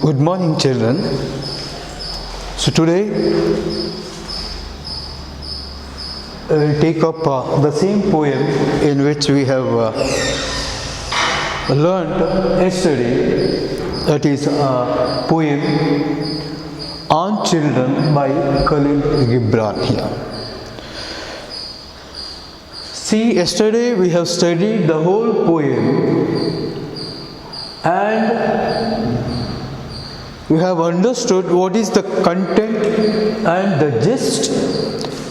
Good morning, children. So today we'll take up the same poem in which we have learned yesterday. That is a poem on children by Khalil Gibran here. See, yesterday we have studied the whole poem and we have understood what is the content and the gist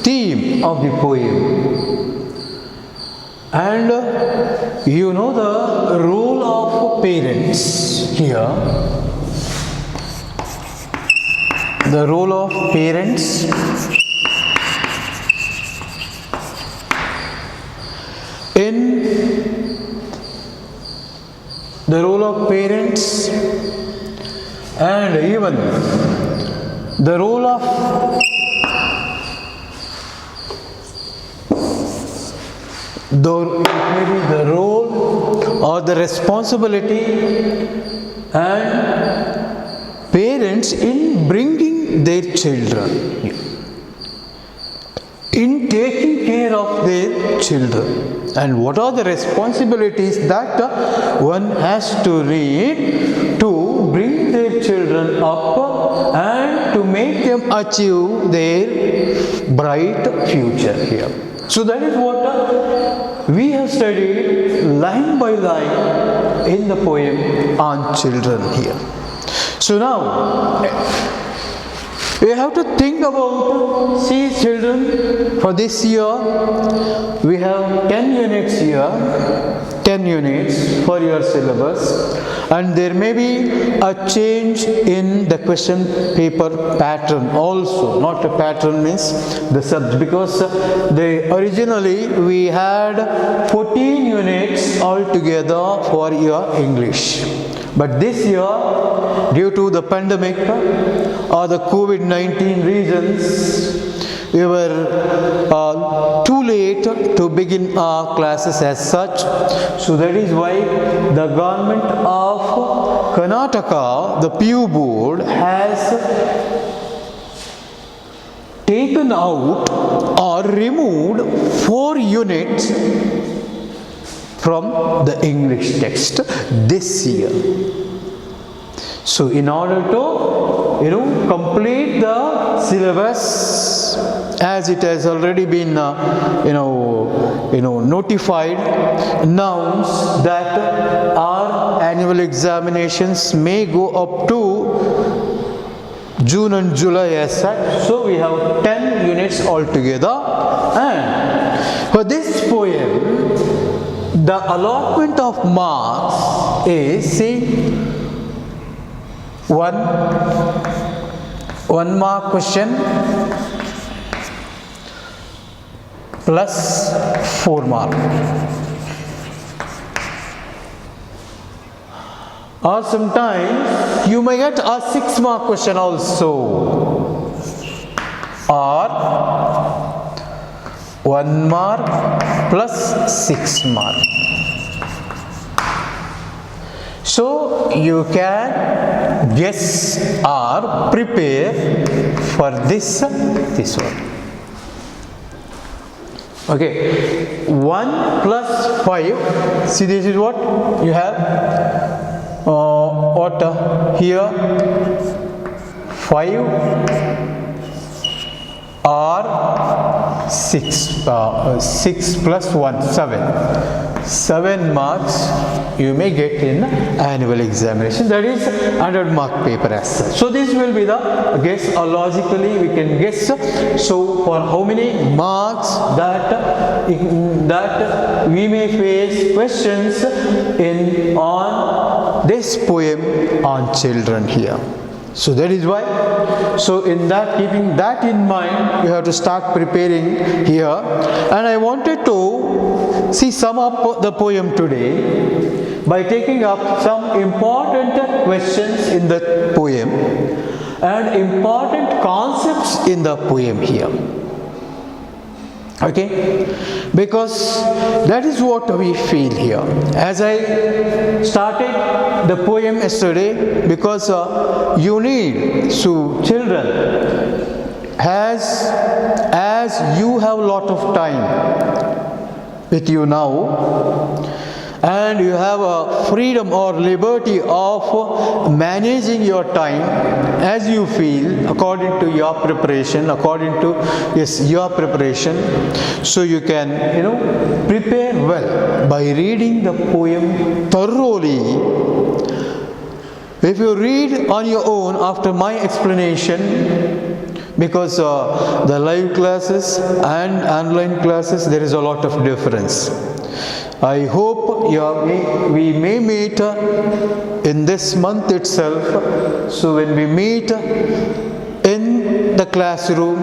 theme of the poem. And you know the role of parents here. The role of parents and even the role of the role or the responsibility and parents in bringing their children, in taking care of their children, and what are the responsibilities that one has to read to bring their children up and to make them achieve their bright future here. So that is what we have studied line by line in the poem on children here. So now we have to think about, see children, for this year we have 10 units here, 10 units for your syllabus, and there may be a change in the question paper pattern also. Not a pattern means the subject, because originally we had 14 units altogether for your English. But this year, due to the pandemic or the COVID-19 reasons, we were too late to begin our classes as such. So that is why the government of Karnataka, the PU board, has taken out or removed 4 units from the English text this year. So in order to complete the syllabus, as it has already been notified, announced that our annual examinations may go up to June and July as such. So we have 10 units altogether, and for this poem the allotment of marks is, see, 1 mark question plus 4 mark, or sometimes you may get a 6 mark question also, or 1 mark plus 6 mark. So you can guess or prepare for this one. Okay, 1 plus 5. See, this is what you have. Here 5 or 6 plus 1, 7 marks you may get in annual examination. That is 100 mark paper as such. So this will be the guess, or logically we can guess. So for how many marks that we may face questions on this poem on children here. So that is why, so in that, keeping that in mind, you have to start preparing here. And I wanted to sum up the poem today by taking up some important questions in the poem and important concepts in the poem here. Okay, because that is what we feel here. As I started the poem yesterday, because you need, so children, as you have a lot of time with you now, and you have a freedom or liberty of managing your time as you feel, according to your preparation, your preparation, so you can prepare well by reading the poem thoroughly. If you read on your own after my explanation, because the live classes and online classes, there is a lot of difference. I hope we may meet in this month itself. So when we meet in the classroom,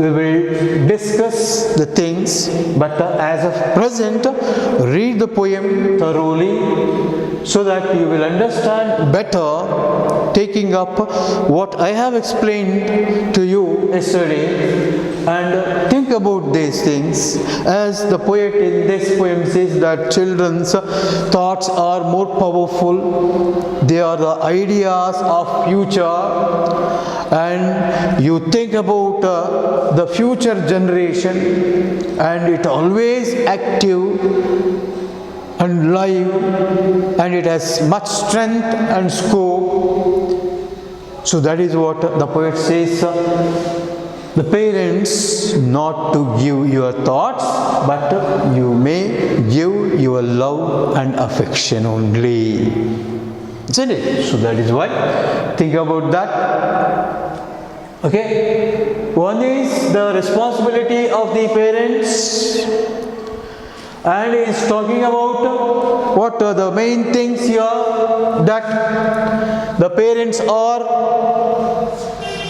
we will discuss the things. But as of present, read the poem thoroughly so that you will understand better, taking up what I have explained to you yesterday, and think about these things. As the poet in this poem says that children's thoughts are more powerful, they are the ideas of future, and you think about the future generation, and it always active and live, and it has much strength and scope. So that is what the poet says, the parents not to give your thoughts, but you may give your love and affection only. Isn't it? So that is why, think about that. Okay, one is the responsibility of the parents, and he is talking about what are the main things here, that the parents are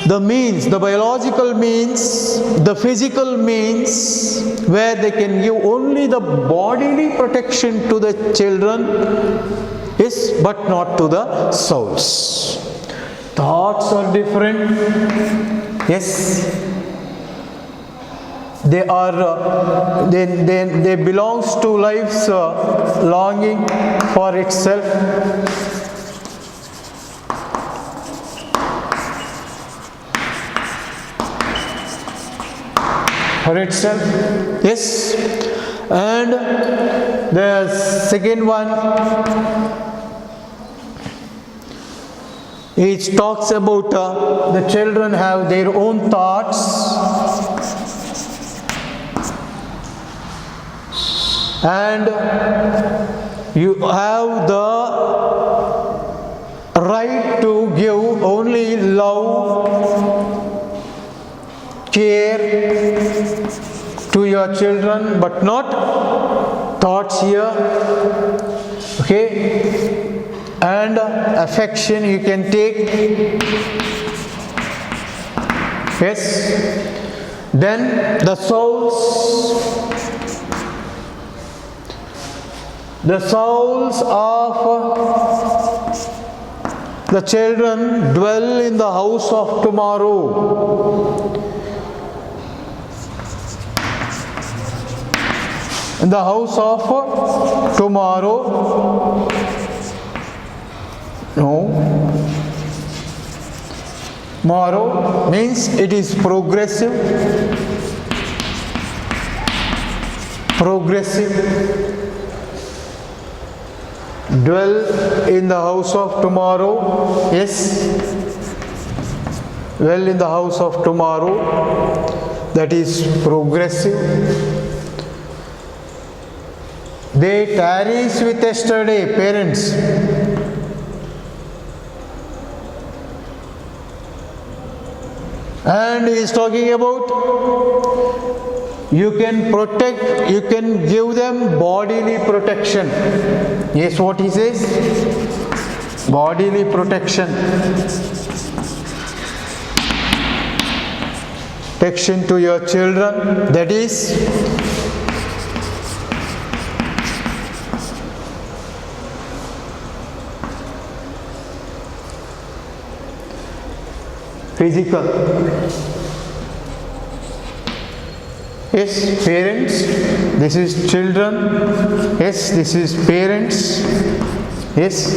the means, the biological means, the physical means, where they can give only the bodily protection to the children, yes, but not to the souls. Thoughts are different, yes. They are they belongs to life's longing for itself. For itself, yes. And the second one, it talks about the children have their own thoughts, and you have the right to give only love, care to your children, but not thoughts here. Okay, and affection you can take, yes. Then the souls of the children dwell in the house of tomorrow. In the house of tomorrow. No. Tomorrow means it is progressive. Dwell in the house of tomorrow. Yes. Dwell in the house of tomorrow. That is progressive. They tarries with yesterday, parents. And he is talking about you can protect, you can give them bodily protection. Yes, what he says? Bodily protection. Protection to your children, that is physical. Yes, parents. This is children. Yes, this is parents. Yes.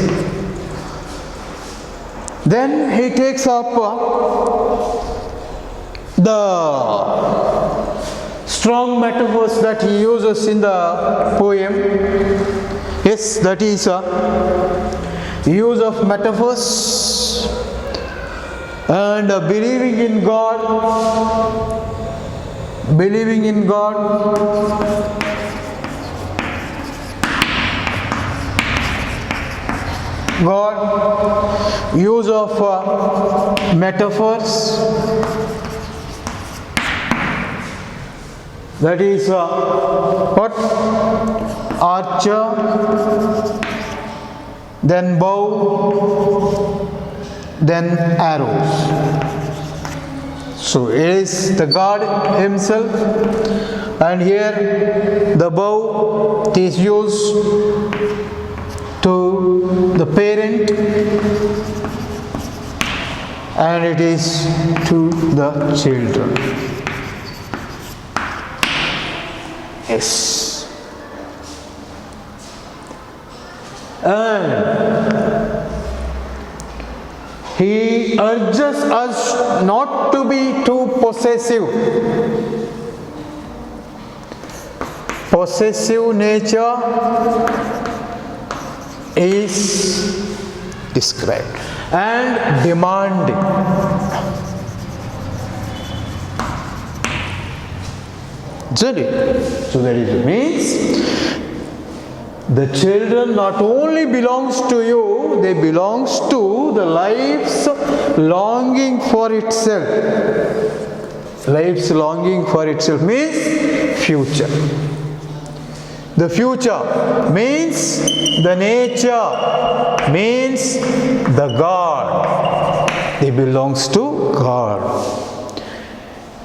Then he takes up the strong metaphors that he uses in the poem. Yes, that is use of metaphors and believing in God. Believing in God, use of metaphors, that is what? Archer, then bow, then arrows. So it is the God himself, and here the bow is used to the parent and it is to the children. Yes. And he urges us not to be too possessive. Possessive nature is described and demanding. Isn't it? So that it means the children not only belongs to you, they belongs to the life's longing for itself. Life's longing for itself means future. The future means the nature, means the God. They belongs to God.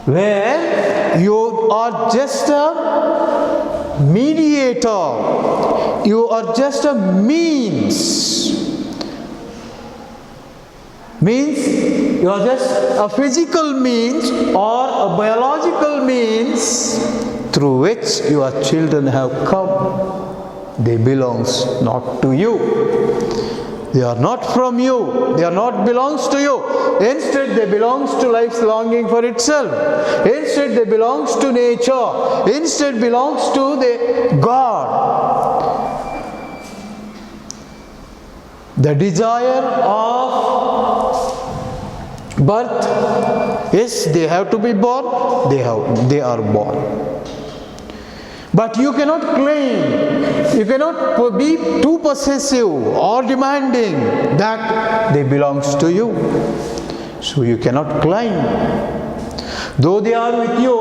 Where you are just a mediator, you are just a means. Means you are just a physical means or a biological means through which your children have come. They belongs not to you. They are not from you. They are not belongs to you. Instead, they belongs to life's longing for itself. Instead, they belongs to nature. Instead, belongs to the God. The desire of birth, yes, they have to be born. They are born. But you cannot claim, you cannot be too possessive or demanding that they belongs to you. So you cannot claim. Though they are with you,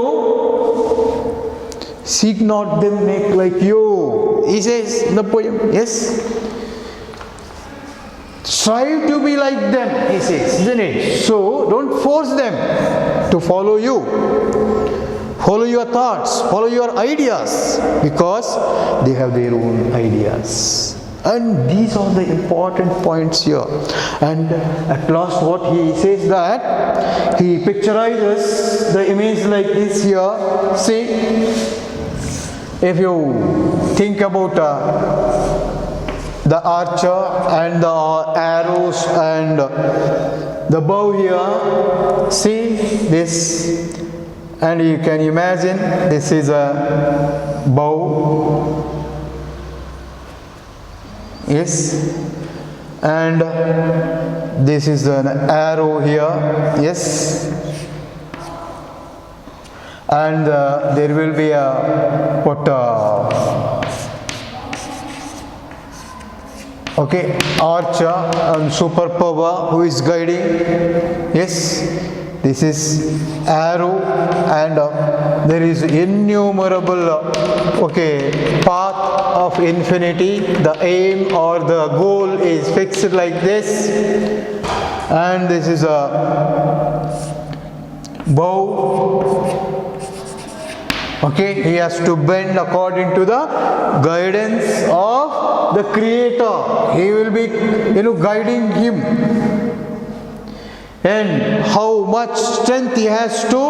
seek not them make like you. He says in the poem, yes. Strive to be like them, he says, isn't it? So don't force them to follow you. Follow your thoughts, follow your ideas, because they have their own ideas. And these are the important points here. And at last what he says that, he picturizes the image like this here. See, if you think about the archer and the arrows and the bow here, see this. And you can imagine this is a bow, yes, and this is an arrow here, yes, and there will be a archer and superpower who is guiding, yes. This is arrow, and there is innumerable path of infinity. The aim or the goal is fixed like this, and this is a bow. He has to bend according to the guidance of the Creator. He will be guiding him. and how much strength he has to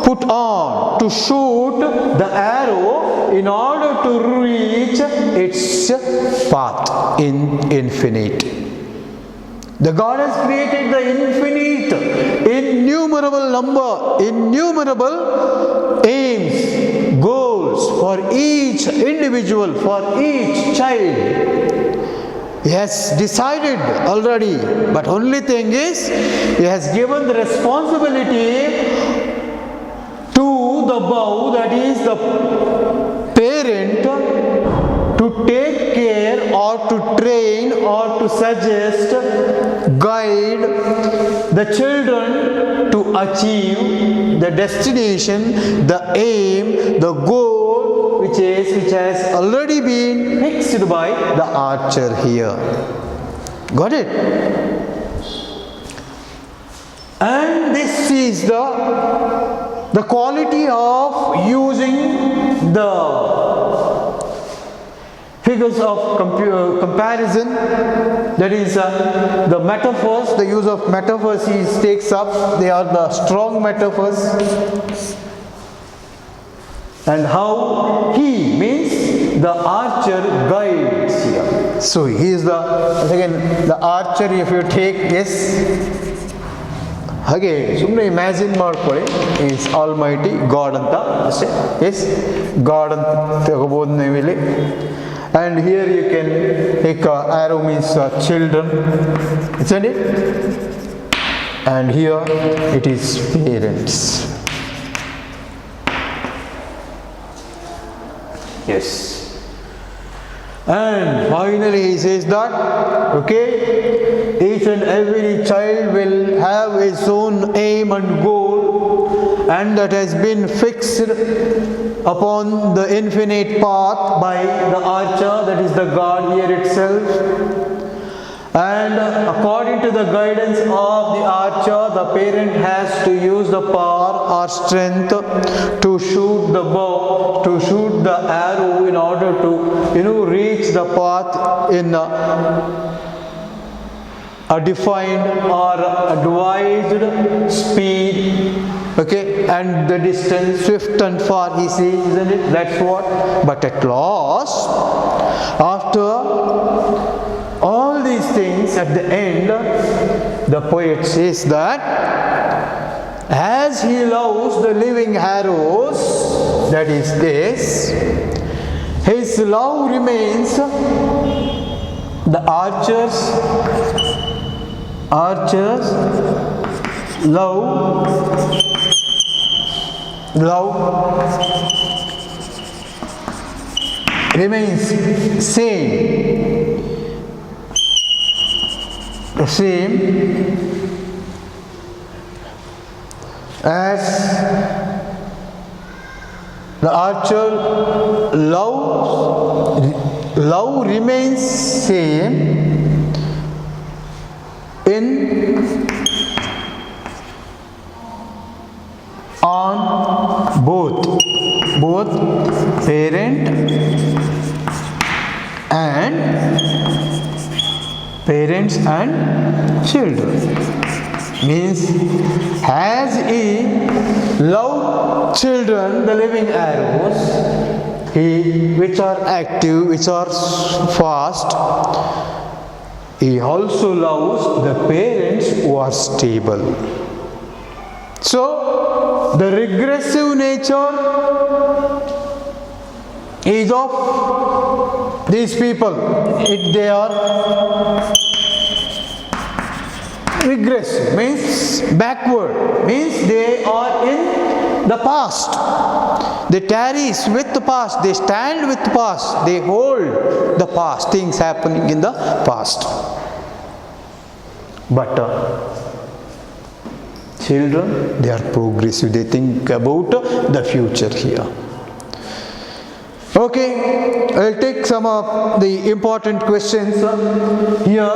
put on to shoot the arrow in order to reach its path in infinite. The God has created the infinite, innumerable number, innumerable aims, goals for each individual, for each child. He has decided already, but only thing is, He has given the responsibility to the bow, that is the parent, to take care or to train or to suggest, guide the children to achieve the destination, the aim, the goal which has already been fixed by the archer here. Got it? And this is the quality of using the figures of comparison, that is the metaphors, the use of metaphors he takes up. They are the strong metaphors, and how he means the archer guides here. So he is the archer. If you take, yes, ಹಾಗೆ ಸುಮ್ಮನೆ imagine ಮಾಡ್ಕೊಳ್ಳಿ, is all mighty god ಅಂತ ಅಷ್ಟೇ. S, god ಅಂತ ತಗೋಬೋದು ನೀವಿಲ್ಲಿ. And here you can take arrow means children, isn't it? And here it is parents. Yes. And finally he says that, okay, each and every child will have his own aim and goal, and that has been fixed upon the infinite path by the archer, that is the God here itself. And according to the guidance of the archer, the parent has to use the power or strength to shoot the bow, to shoot the arrow in order to, reach the path in a defined or advised speed, okay, and the distance swift and far, he says, isn't it? That's what. But at last, after all these things, at the end, the poet says that as he loves the living arrows, that is this, his love remains the archer's love remains same as the archer love remains same in on both parent and parents and children. Means as he loved children, the living arrows, which are active, which are fast, he also loves the parents who are stable. So the regressive nature is of these people. They are regressive, means backward, means they are in the past. They tarry with the past, they stand with the past, they hold the past, things happening in the past. But children, they are progressive, they think about the future here. Okay, I'll take some of the important questions here.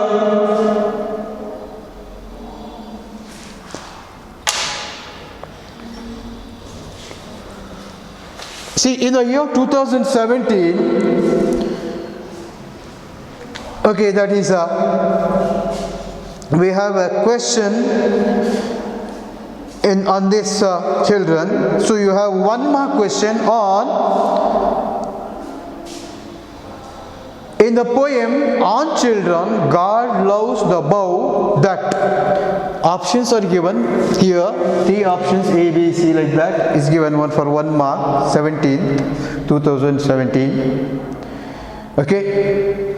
See, in the year 2017, okay, that is we have a question on this children. So you have one more question on, in the poem On Children, God loves the bow that. Options are given here, 3 options A, B, C like that is given, one for 1 mark, 2017. Okay.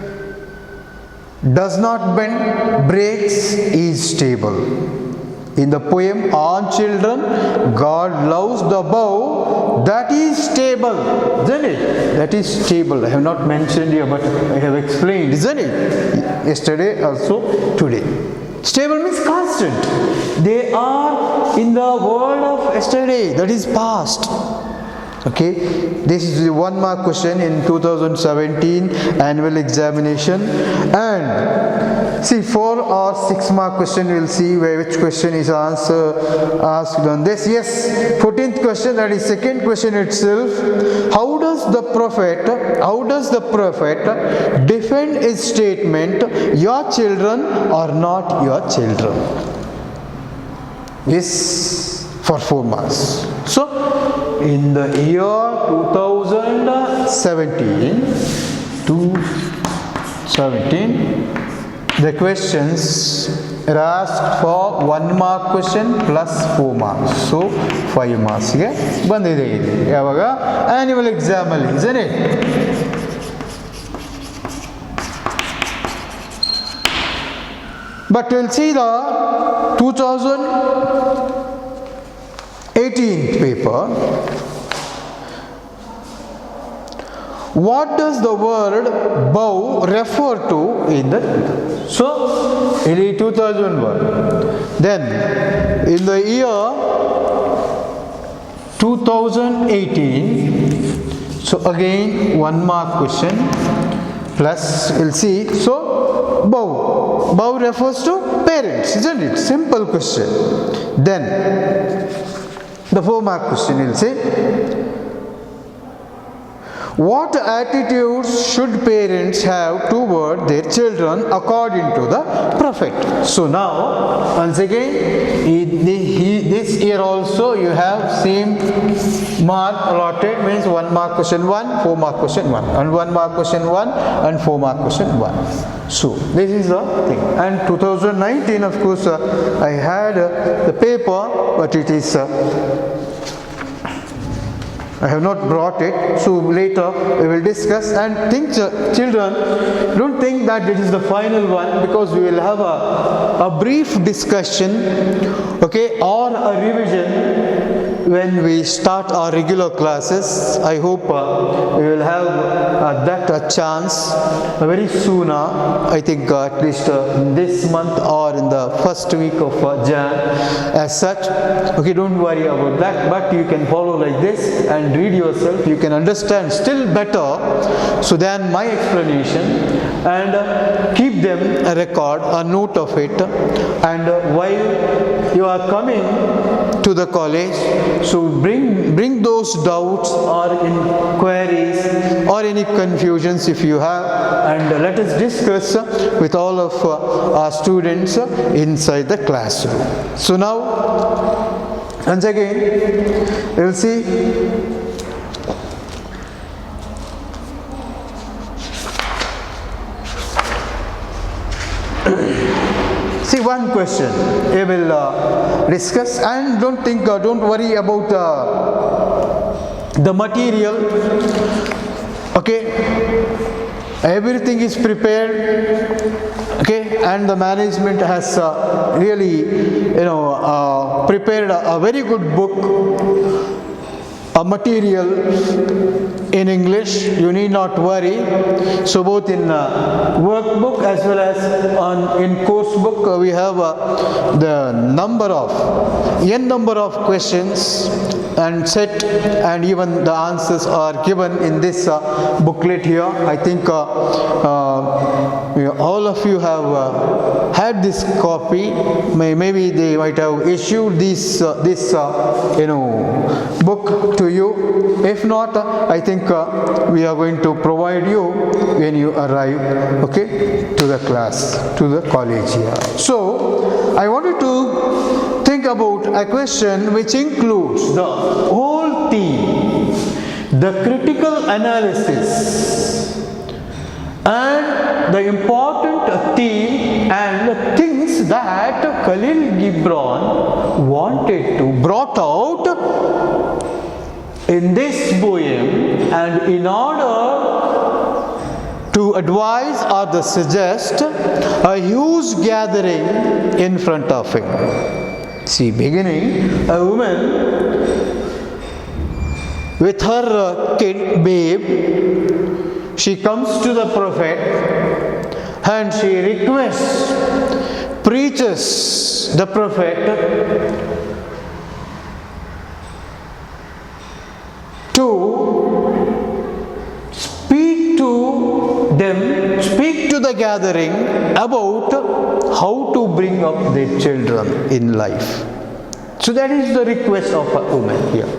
Does not bend, breaks, is stable. In the poem On Children, God loves the bow that is stable, isn't it? That is stable. I have not mentioned here, but I have explained, isn't it? Yesterday, also today. Stable means constant. They are in the world of yesterday, that is past. Okay, this is the 1 mark question in 2017 annual examination. And see, 4 or 6 mark question, we will see which question is asked on this. Yes, 14th question, that is second question itself. How does the prophet defend his statement, your children are not your children? Yes, for 4 marks. So in the year 2017, the questions are asked for 1 mark question plus 4 marks. So 5 marks. ಬಂದಿದೆ ಇದು ಯಾವಾಗ annual exam ಅಲ್ಲಿ, isn't it? But we'll see the 2018 paper. What does the word bow refer to in the, so it is 2001. Then in the year 2018, so again 1 mark question plus, we'll see. So bow refers to parents, isn't it? Simple question. Then the 4 mark question, will say, what attitudes should parents have toward their children according to the prophet? So now, once again, this year also you have same mark allotted, means 1 mark question 1, 4 mark question 1, and 1 mark question 1, and 4 mark question 1. So this is the thing. And 2019, of course, I had the paper, but it is I have not brought it, so later we will discuss. And think, children, don't think that this is the final one, because we will have a brief discussion, okay, or a revision when we start our regular classes. I hope we will have that chance very soon. I think at least this month or in the first week of Jan as such. Okay, don't worry about that, but you can follow like this and read yourself. You can understand still better so than my explanation, and keep them a record, a note of it. And while you are coming to the college, so bring those doubts or inquiries or any confusions if you have, and let us discuss with all of our students inside the classroom. So now, once again, we will see one question we will discuss. And don't worry about the material. Okay, everything is prepared. Okay, and the management has really prepared a very good book, a material in English. You need not worry. So both in workbook as well as in course book, we have the number of questions and set, and even the answers are given in this booklet here. I think all of you have had this copy. Maybe they might have issued this book to you. If not, I think we are going to provide you when you arrive, okay, to the class, to the college here. So I wanted to think about a question which includes the whole theme, the critical analysis, and the important theme and the things that Khalil Gibran wanted to brought out in this poem, and in order to advise or to suggest a huge gathering in front of him. See, beginning, a woman with her kid, babe, she comes to the prophet and she requests, preaches the prophet to speak to them, speak to the gathering about how to bring up their children in life. So that is the request of a woman here.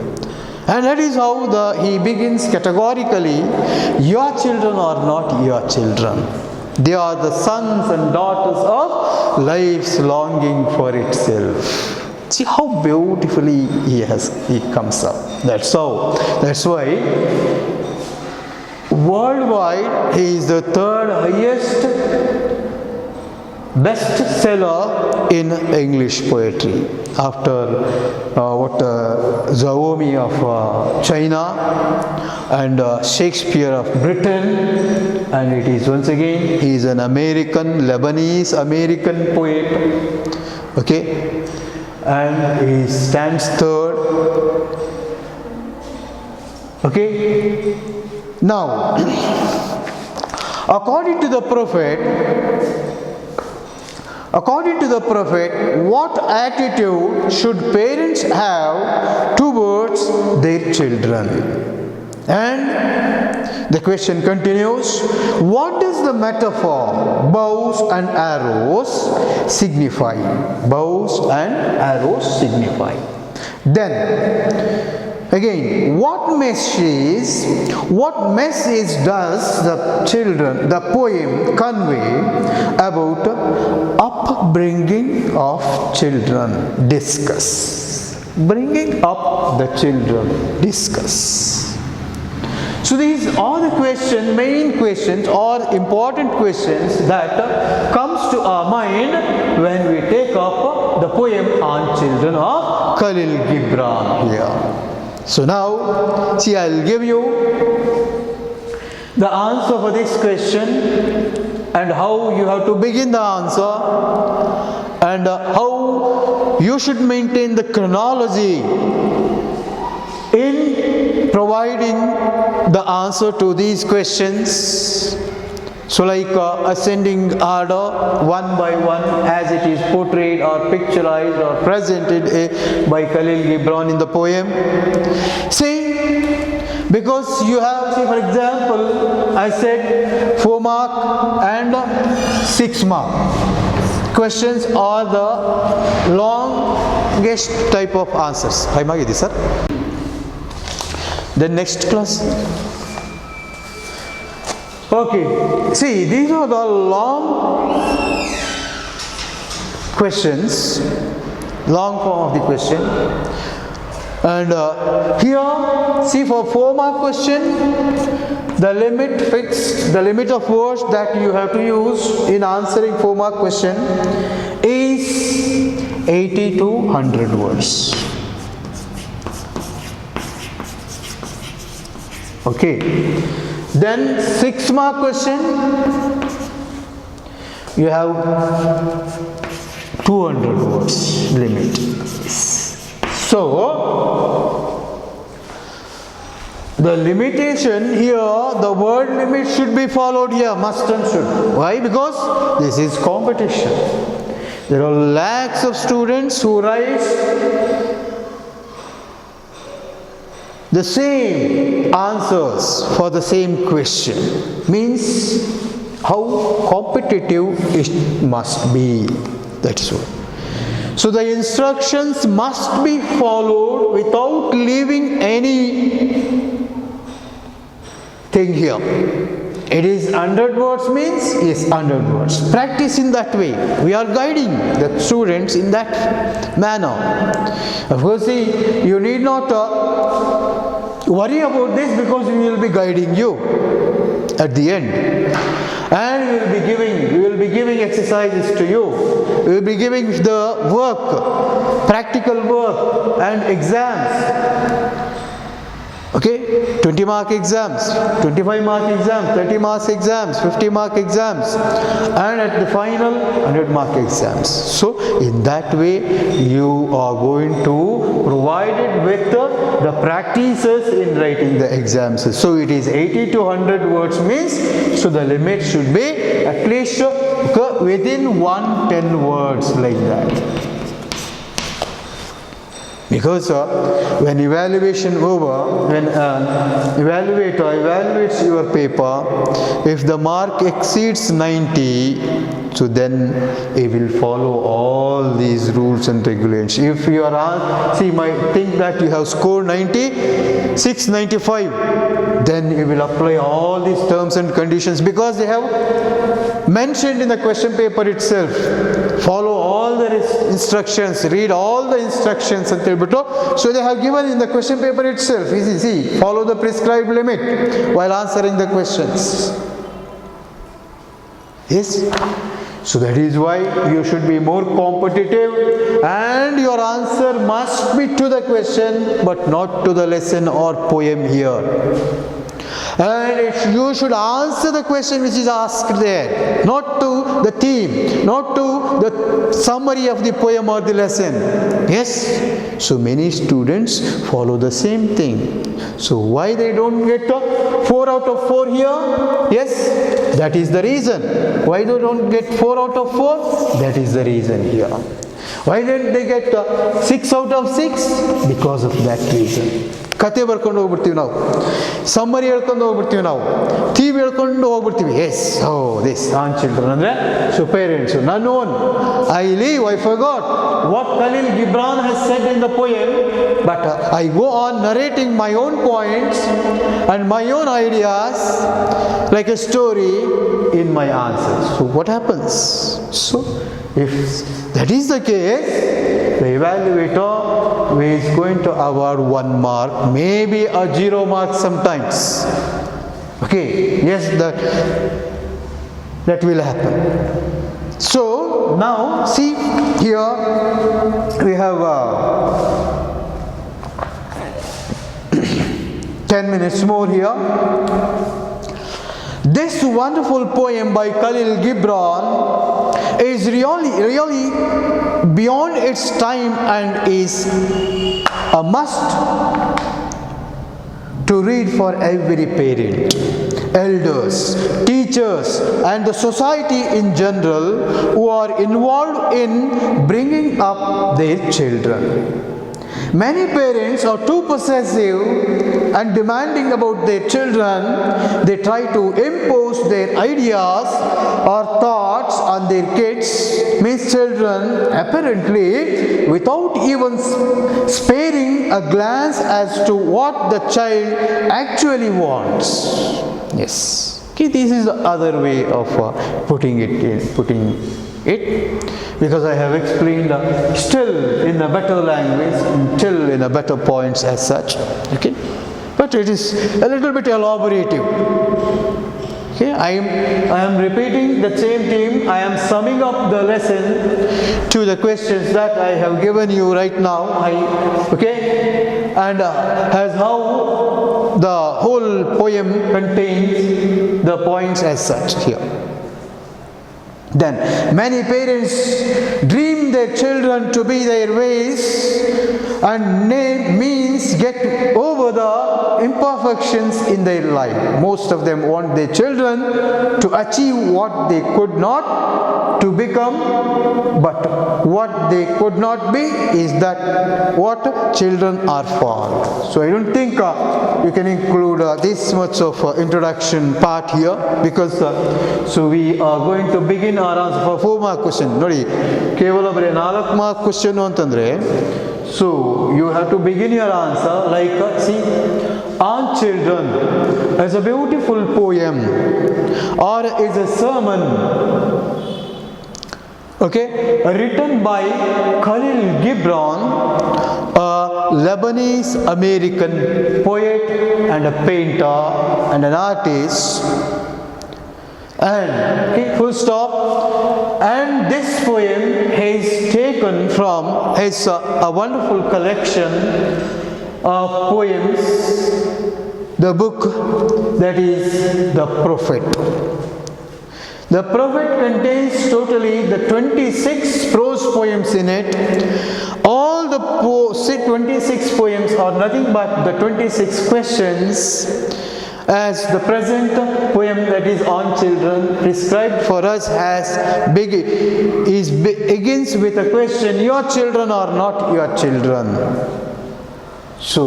And that is how he begins categorically, your children are not your children. They are the sons and daughters of life's longing for itself. See how beautifully he comes up. That's why worldwide he is the third highest bestseller in English poetry after Zaomi of China and Shakespeare of Britain, and it is once again he is an Lebanese American poet, okay, and he stands third, okay. Now according to the prophet, what attitude should parents have towards their children? And the question continues, what does the metaphor bows and arrows signify? Bows and arrows signify. Then again, what message does the poem convey about upbringing of children? Discuss. Bringing up the children. Discuss. So these are the main questions or important questions that comes to our mind when we take up the poem on children of Khalil Gibran here. So now, see, I will give you the answer for this question and how you have to begin the answer and how you should maintain the chronology in providing the answer to these questions. So like ascending order, one by one, as it is portrayed or picturized or presented by Khalil Gibran in the poem. See, because you have, say for example, I said 4 mark and 6 mark. Questions are the longest type of answers. Hi Magidi sir. Then next class. Okay, see, these are the long questions, long form of the question. And here, see, for 4 mark question, the limit of words that you have to use in answering 4 mark question is 80 to 100 words. Okay. Then 6 mark question, you have 200 words limit. So the limitation here, the word limit should be followed here, must and should. Why? Because this is competition. There are lakhs of students who write the same answers for the same question. Means how competitive it must be. That's all. So the instructions must be followed without leaving any thing here. It is 100 words means yes 100 words. Practice in that way. We are guiding the students in that manner. Of course, see, you need not worry about this because we will be guiding you at the end. And we will be giving exercises to you. We will be giving the work, practical work and exams. Okay, 20 mark exams, 25 mark exams, 30 mark exams, 50 mark exams, and at the final 100 mark exams. So in that way you are going to provide it with the practices in writing the exams. So it is 80 to 100 words means, so the limit should be at least within 110 words like that. Because when evaluation over, when evaluator evaluates your paper, if the mark exceeds 90, so then he will follow all these rules and regulations. If you are see, might think that you have scored 96, 95, then you will apply all these terms and conditions because they have mentioned in the question paper itself. Follow all the instructions, read all the instructions until below. So they have given in the question paper itself. See, follow the prescribed limit while answering the questions. Yes. So that is why you should be more competitive and your answer must be to the question but not to the lesson or poem here. And you should answer the question which is asked there, not to the theme, not to the summary of the poem or the lesson. Yes? So many students follow the same thing. So why they don't get 4 out of 4 here? Yes? That is the reason. Why they don't get 4 out of 4? That is the reason here. Why didn't they get 6 out of 6? Because of that reason. ಕತೆ ಬರ್ಕೊಂಡು ಹೋಗ್ಬಿಡ್ತೀವಿ ನಾವು, summary ಹೇಳ್ಕೊಂಡು ಹೋಗ್ಬಿಡ್ತೀವಿ ನಾವು, theme ಹೇಳ್ಕೊಂಡು ಹೋಗ್ಬಿಡ್ತೀವಿ. Yes, oh this on children ಅಂದರೆ so parents none own I leave I forgot what Khalil Gibran has said in the poem, but I go on narrating my own points and my own ideas like a story in my answers. So what happens? So if that is the case, the evaluator is going to award 1 mark, maybe a 0 mark sometimes. Okay, yes, that will happen. So now see here we have 10 minutes more here. This wonderful poem by Khalil Gibran is really beyond its time and is a must to read for every parent, elders, teachers and the society in general who are involved in bringing up their children. Many parents are too possessive and demanding about their children. They try to impose their ideas or thoughts on their kids, means children, apparently without even sparing a glance as to what the child actually wants. Yes. Okay, this is the other way of putting it, because I have explained still in a better language, still in a better points as such. Okay, but it is a little bit elaborative. Okay, I am repeating the same theme. I am summing up the lesson to the questions that I have given you right now. Okay, and as how the whole poem contains the points as such here. Then many parents dream their children to be their ways and means get over the imperfections in their life. Most of them want their children to achieve what they could not to become, but what they could not be is that what children are for. So I don't think you can include this much of introduction part here, because so we are going to begin our answer for 4 mark question. Nodi, ಕೇವಲ ಬರೀ ಅಂತಂದರೆ 4 mark question ಅಂತಂದರೆ, so you have to begin your answer like see On Children is a beautiful poem or is a sermon, okay, written by Khalil Gibran, a Lebanese American poet and a painter and an artist. And okay, full stop. And this poem is taken from his a wonderful collection of poems, the book that is The Prophet. The Prophet contains totally the 26 prose poems in it. All the 26 poems are nothing but the 26 questions, as the present poem that is On Children prescribed for us begins with a question: your children are not your children. So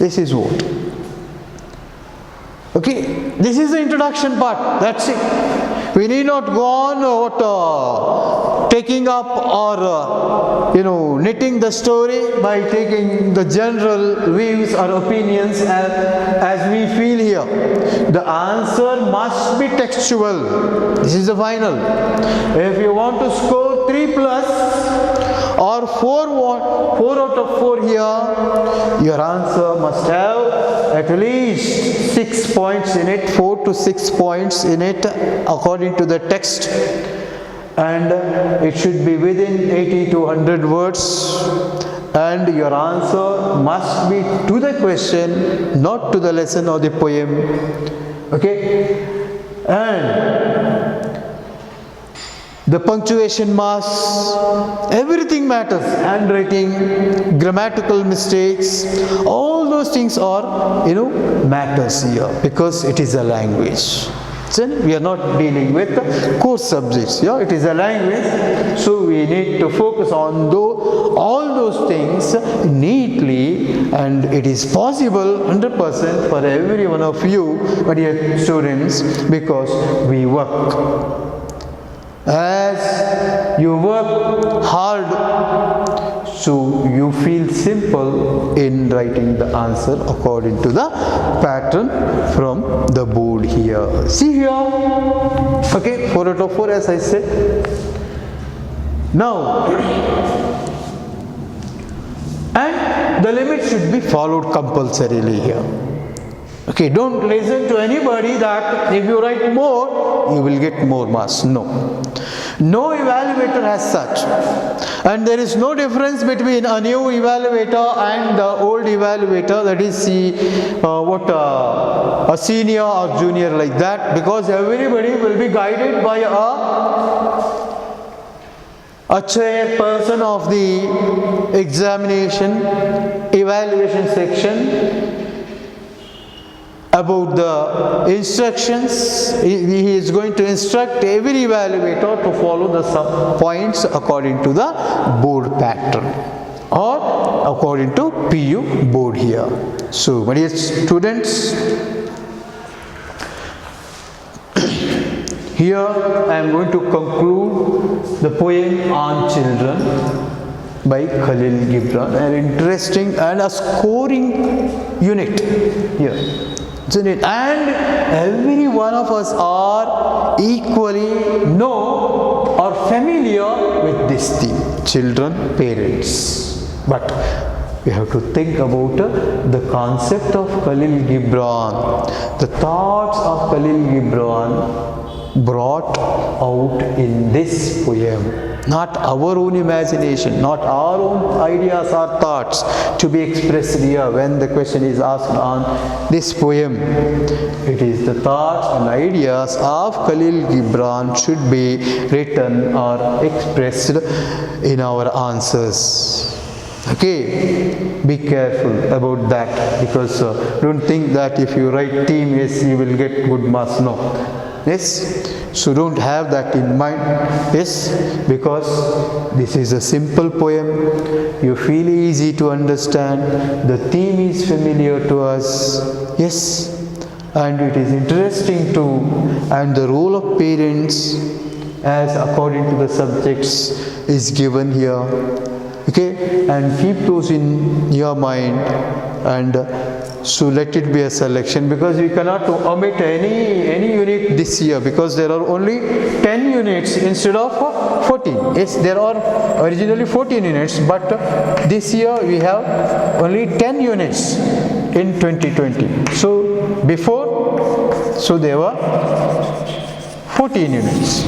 this is what, okay, this is the introduction part, that's it. We need not go on taking up or knitting the story by taking the general views or opinions as we feel here. The answer must be textual. This is the final. If you want to score 3+ or 4 out of 4 here, your answer must have at least 6 points in it, 4 to 6 points in it according to the text, and it should be within 80 to 100 words, and your answer must be to the question, not to the lesson or the poem, okay. And the punctuation marks, everything matters. Handwriting, grammatical mistakes, all those things are matters here, because it is a language. So we are not dealing with core subjects. Yeah, it is a language, so we need to focus on all those things neatly, and it is possible 100% for every one of you, my dear students, because we work. As you work hard, so you feel simple in writing the answer according to the pattern from the board here. See here, okay, 4 out of 4 as I said. Now, and the limit should be followed compulsorily here. Okay, don't listen to anybody that if you write more, you will get more marks. No evaluator has such. And there is no difference between a new evaluator and the old evaluator, that is a senior or junior, like that, because everybody will be guided by a chairperson of the evaluation section about the instructions. He is going to instruct every evaluator to follow the points according to the board pattern or according to PU board here. So, my dear students, here I am going to conclude the poem On Children by Khalil Gibran, an interesting and a scoring unit here. And every one of us are equally know or familiar with this theme: children, parents. But we have to think about the concept of Khalil Gibran, the thoughts of Khalil Gibran brought out in this poem. Not our own imagination, not our own ideas or thoughts to be expressed here when the question is asked on this poem. It is the thoughts and ideas of Khalil Gibran should be written or expressed in our answers. Okay, be careful about that, because don't think that if you write team, yes, you will get good marks. No. Yes, so don't have that in mind. Yes, because this is a simple poem, you feel easy to understand, the theme is familiar to us. Yes, and it is interesting too, and the role of parents as according to the subjects is given here. Okay, and keep those in your mind, and so let it be a selection, because we cannot omit any unit this year, because there are only 10 units instead of 14. Yes, there are originally 14 units, but this year we have only 10 units in 2020. So before, so there were 14 units.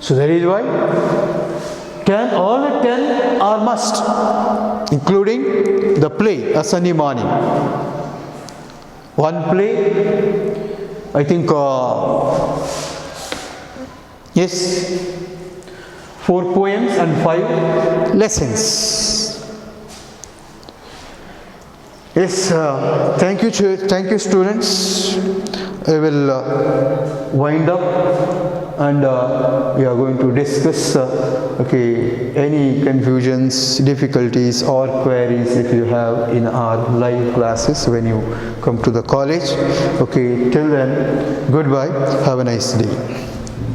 So that is why 10, all the 10 are must, including the play, a Sunday morning. One play, I think, yes, 4 poems and 5 lessons. Yes, thank you students. I will wind up, and we are going to discuss any confusions, difficulties or queries if you have in our live classes when you come to the college. Okay, till then, goodbye, have a nice day.